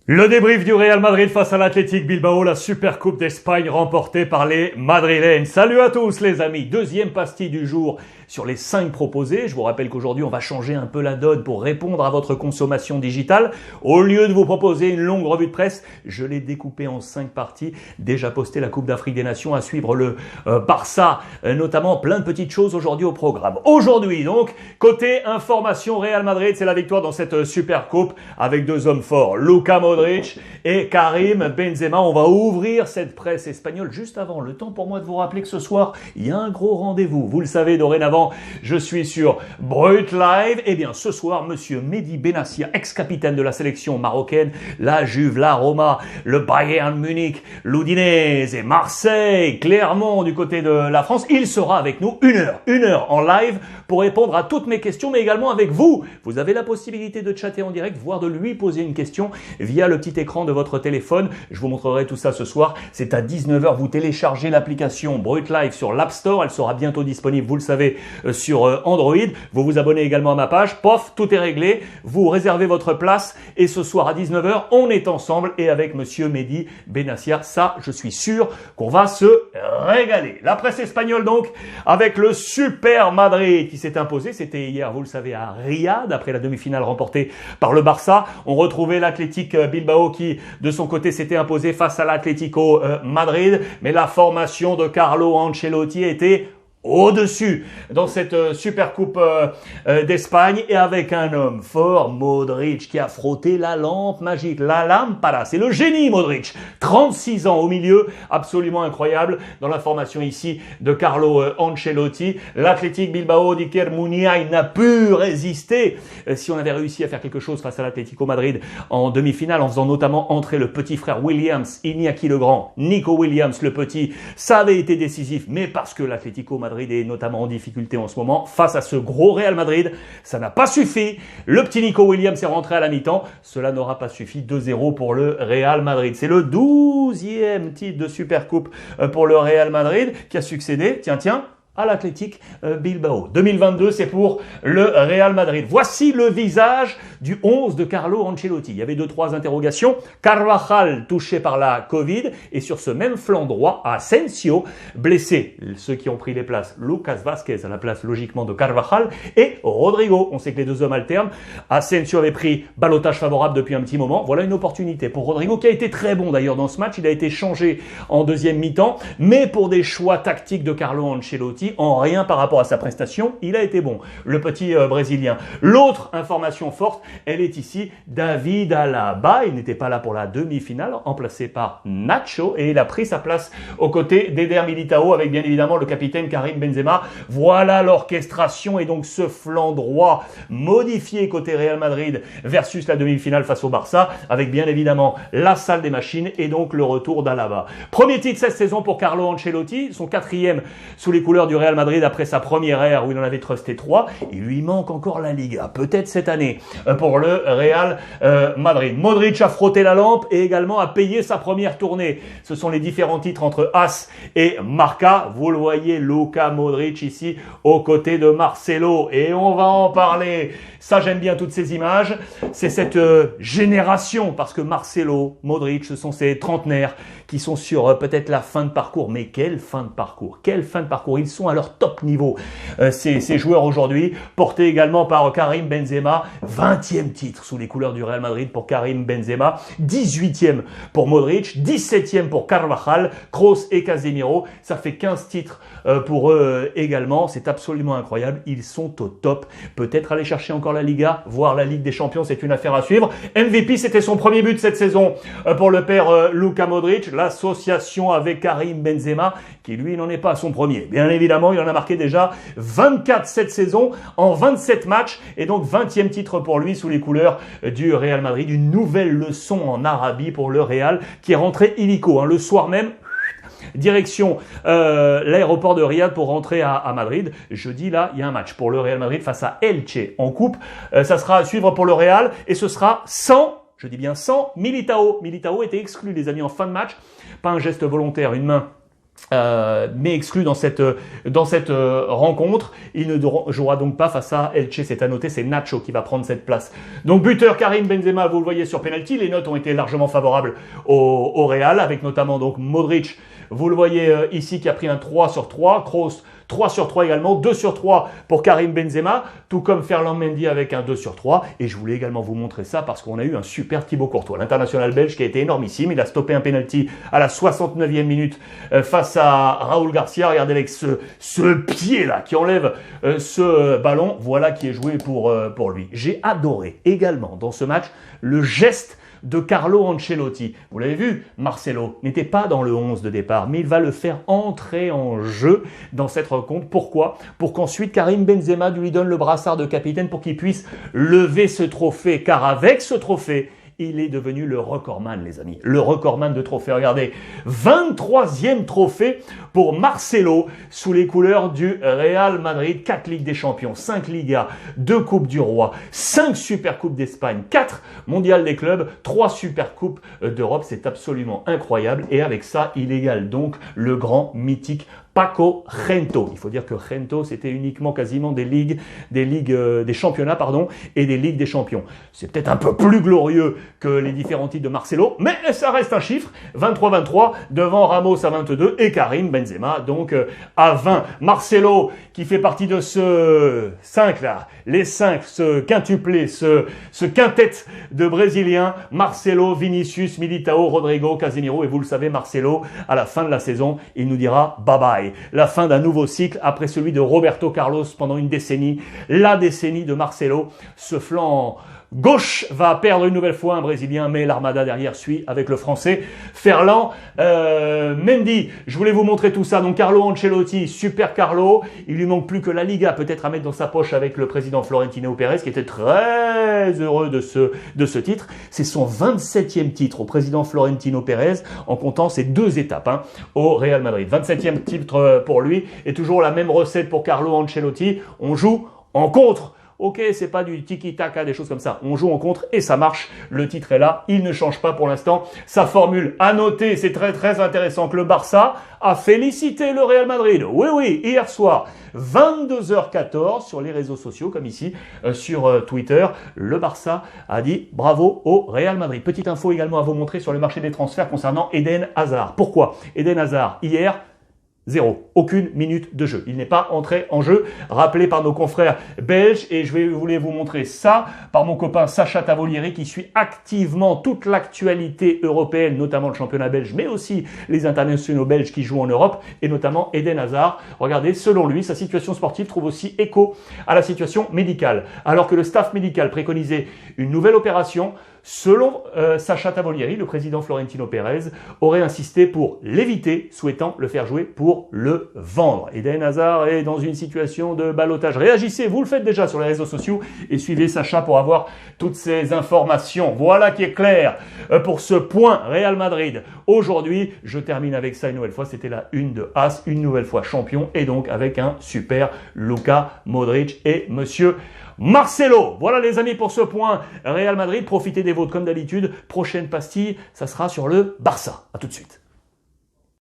Le débrief du Real Madrid face à l'Athletic Bilbao, la Supercoupe d'Espagne remportée par les Madrilènes. Salut à tous les amis, deuxième pastille du jour sur les 5 proposés. Je vous rappelle qu'aujourd'hui on va changer un peu la donne pour répondre à votre consommation digitale. Au lieu de vous proposer une longue revue de presse, je l'ai découpé en 5 parties. Déjà posté la Coupe d'Afrique des Nations, à suivre le Barça, notamment plein de petites choses aujourd'hui au programme. Aujourd'hui donc, côté information Real Madrid, c'est la victoire dans cette Supercoupe avec deux hommes forts, Luka Modric et Karim Benzema. On va ouvrir cette presse espagnole juste avant. Le temps pour moi de vous rappeler que ce soir, il y a un gros rendez-vous. Vous le savez, dorénavant, je suis sur Brut Live. Eh bien, ce soir, monsieur Mehdi Benassia, ex-capitaine de la sélection marocaine, la Juve, la Roma, le Bayern Munich, l'Udinese et Marseille, Clermont du côté de la France. Il sera avec nous une heure en live pour répondre à toutes mes questions, mais également avec vous. Vous avez la possibilité de chatter en direct, voire de lui poser une question via le petit écran de votre téléphone. Je vous montrerai tout ça ce soir. C'est à 19h. Vous téléchargez l'application Brut Live sur l'App Store. Elle sera bientôt disponible, vous le savez, sur Android. Vous vous abonnez également à ma page. Pof, tout est réglé. Vous réservez votre place et ce soir à 19h, on est ensemble et avec monsieur Mehdi Benassia. Ça, je suis sûr qu'on va se régaler. La presse espagnole donc, avec le Super Madrid qui s'est imposé. C'était hier, vous le savez, à Riyad, après la demi-finale remportée par le Barça. On retrouvait l'Athletic Bilbao qui, de son côté, s'était imposé face à l'Atlético Madrid. Mais la formation de Carlo Ancelotti était au-dessus dans cette Supercoupe d'Espagne et avec un homme fort, Modric, qui a frotté la lampe magique, la lampara. C'est le génie Modric, 36 ans au milieu, absolument incroyable dans la formation ici de Carlo Ancelotti. L'Athletic Bilbao d'Iker Muniain n'a pu résister. Si on avait réussi à faire quelque chose face à l'Atlético Madrid en demi-finale, en faisant notamment entrer le petit frère Williams, Iñaki le Grand, Nico Williams le petit, ça avait été décisif, mais parce que l'Atlético Madrid est notamment en difficulté en ce moment face à ce gros Real Madrid, ça n'a pas suffi. Le petit Nico Williams est rentré à la mi-temps, cela n'aura pas suffi. 2-0 pour le Real Madrid. C'est le 12e titre de Supercoupe pour le Real Madrid qui a succédé, tiens, à l'Athletic Bilbao. 2022, c'est pour le Real Madrid. Voici le visage du 11 de Carlo Ancelotti. Il y avait 2-3 interrogations. Carvajal touché par la Covid et sur ce même flanc droit, Asensio blessé. Ceux qui ont pris les places, Lucas Vázquez à la place logiquement de Carvajal et Rodrigo. On sait que les deux hommes alternent. Asensio avait pris ballottage favorable depuis un petit moment. Voilà une opportunité pour Rodrigo qui a été très bon d'ailleurs dans ce match. Il a été changé en deuxième mi-temps, mais pour des choix tactiques de Carlo Ancelotti, en rien par rapport à sa prestation, il a été bon, le petit Brésilien. L'autre information forte, elle est ici, David Alaba. Il n'était pas là pour la demi-finale, remplacé par Nacho, et il a pris sa place aux côtés d'Eder Militao, avec bien évidemment le capitaine Karim Benzema. Voilà l'orchestration et donc ce flanc droit modifié côté Real Madrid versus la demi-finale face au Barça, avec bien évidemment la salle des machines et donc le retour d'Alaba. Premier titre cette saison pour Carlo Ancelotti, son 4e sous les couleurs du Real Madrid après sa première ère où il en avait trusté 3. Il lui manque encore la Liga, peut-être cette année, pour le Real Madrid. Modric a frotté la lampe et également a payé sa première tournée. Ce sont les différents titres entre AS et Marca. Vous le voyez, Luka Modric ici aux côtés de Marcelo. Et on va en parler. Ça, j'aime bien toutes ces images. C'est cette génération, parce que Marcelo, Modric, ce sont ces trentenaires qui sont sur peut-être la fin de parcours. Mais quelle fin de parcours! Quelle fin de parcours! Ils sont à leur top niveau, ces joueurs aujourd'hui, portés également par Karim Benzema. 20e titre sous les couleurs du Real Madrid pour Karim Benzema, 18e pour Modric, 17e pour Carvajal, Kroos et Casemiro. Ça fait 15 titres pour eux également. C'est absolument incroyable. Ils sont au top. Peut-être aller chercher encore la Liga, voire la Ligue des Champions, c'est une affaire à suivre. MVP, c'était son premier but cette saison pour le père Luka Modric. L'association avec Karim Benzema, qui lui n'en est pas à son premier. Bien évidemment, il en a marqué déjà 24 cette saison en 27 matchs et donc 20e titre pour lui sous les couleurs du Real Madrid. Une nouvelle leçon en Arabie pour le Real qui est rentré illico le soir même. Direction l'aéroport de Riyad pour rentrer à Madrid. Jeudi, là, il y a un match pour le Real Madrid face à Elche en coupe. Ça sera à suivre pour le Real et ce sera sans, je dis bien sans, Militao. Militao était exclu, les amis, en fin de match. Pas un geste volontaire, une main mais exclu dans cette rencontre. Il ne jouera donc pas face à Elche, c'est à noter, c'est Nacho qui va prendre cette place. Donc buteur Karim Benzema, vous le voyez sur penalty, les notes ont été largement favorables au Real, avec notamment donc Modric, vous le voyez ici, qui a pris un 3 sur 3, Kroos 3 sur 3 également, 2 sur 3 pour Karim Benzema, tout comme Ferland Mendy avec un 2 sur 3. Et je voulais également vous montrer ça parce qu'on a eu un super Thibaut Courtois, l'international belge qui a été énormissime. Il a stoppé un penalty à la 69e minute face à Raúl Garcia. Regardez avec ce pied-là qui enlève ce ballon. Voilà qui est joué pour lui. J'ai adoré également dans ce match le geste de Carlo Ancelotti. Vous l'avez vu, Marcelo n'était pas dans le 11 de départ, mais il va le faire entrer en jeu dans cette rencontre. Pourquoi? Pour qu'ensuite Karim Benzema lui donne le brassard de capitaine pour qu'il puisse lever ce trophée. Car avec ce trophée, il est devenu le recordman, les amis. Le recordman de trophées. Regardez, 23e trophée pour Marcelo sous les couleurs du Real Madrid. 4 Ligues des Champions, 5 Ligas, 2 Coupes du Roi, 5 Supercoupes d'Espagne, 4 Mondiales des clubs, 3 Supercoupes d'Europe. C'est absolument incroyable. Et avec ça, il égale donc le grand mythique Paco Gento. Il faut dire que Gento, c'était uniquement quasiment des championnats, et des ligues des champions. C'est peut-être un peu plus glorieux que les différents titres de Marcelo, mais ça reste un chiffre. 23-23 devant Ramos à 22 et Karim Benzema donc à 20. Marcelo qui fait partie de ce 5 là, les 5, ce quintuplé, ce quintet de Brésiliens, Marcelo, Vinicius, Militao, Rodrigo, Casemiro, et vous le savez, Marcelo, à la fin de la saison, il nous dira bye bye. La fin d'un nouveau cycle après celui de Roberto Carlos pendant une décennie, la décennie de Marcelo. Ce flanc gauche va perdre une nouvelle fois un Brésilien, mais l'Armada derrière suit avec le Français Ferland Mendy. Je voulais vous montrer tout ça. Donc Carlo Ancelotti, super Carlo. Il lui manque plus que la Liga peut-être à mettre dans sa poche avec le président Florentino Pérez qui était très heureux de ce titre. C'est son 27e titre au président Florentino Pérez en comptant ces 2 étapes au Real Madrid. 27e titre pour lui et toujours la même recette pour Carlo Ancelotti. On joue en contre. Ok, c'est pas du tiki-taka, des choses comme ça. On joue en contre et ça marche. Le titre est là. Il ne change pas pour l'instant sa formule. À noter, c'est très très intéressant que le Barça a félicité le Real Madrid. Oui, hier soir, 22h14 sur les réseaux sociaux, comme ici sur Twitter. Le Barça a dit bravo au Real Madrid. Petite info également à vous montrer sur le marché des transferts concernant Eden Hazard. Pourquoi? Eden Hazard, hier, 0. Aucune minute de jeu. Il n'est pas entré en jeu, rappelé par nos confrères belges. Et je voulais vous montrer ça par mon copain Sacha Tavolieri qui suit activement toute l'actualité européenne, notamment le championnat belge, mais aussi les internationaux belges qui jouent en Europe, et notamment Eden Hazard. Regardez, selon lui, sa situation sportive trouve aussi écho à la situation médicale. Alors que le staff médical préconisait une nouvelle opération, selon Sacha Tavolieri, le président Florentino Pérez aurait insisté pour l'éviter, souhaitant le faire jouer pour le vendre. Eden Hazard est dans une situation de ballottage. Réagissez, vous le faites déjà sur les réseaux sociaux et suivez Sacha pour avoir toutes ces informations. Voilà qui est clair pour ce point Real Madrid. Aujourd'hui, je termine avec ça une nouvelle fois. C'était la une de As, une nouvelle fois champion et donc avec un super Luka Modric et monsieur Marcelo. Voilà les amis pour ce point Real Madrid. Profitez des vôtres comme d'habitude. Prochaine pastille, ça sera sur le Barça. À tout de suite.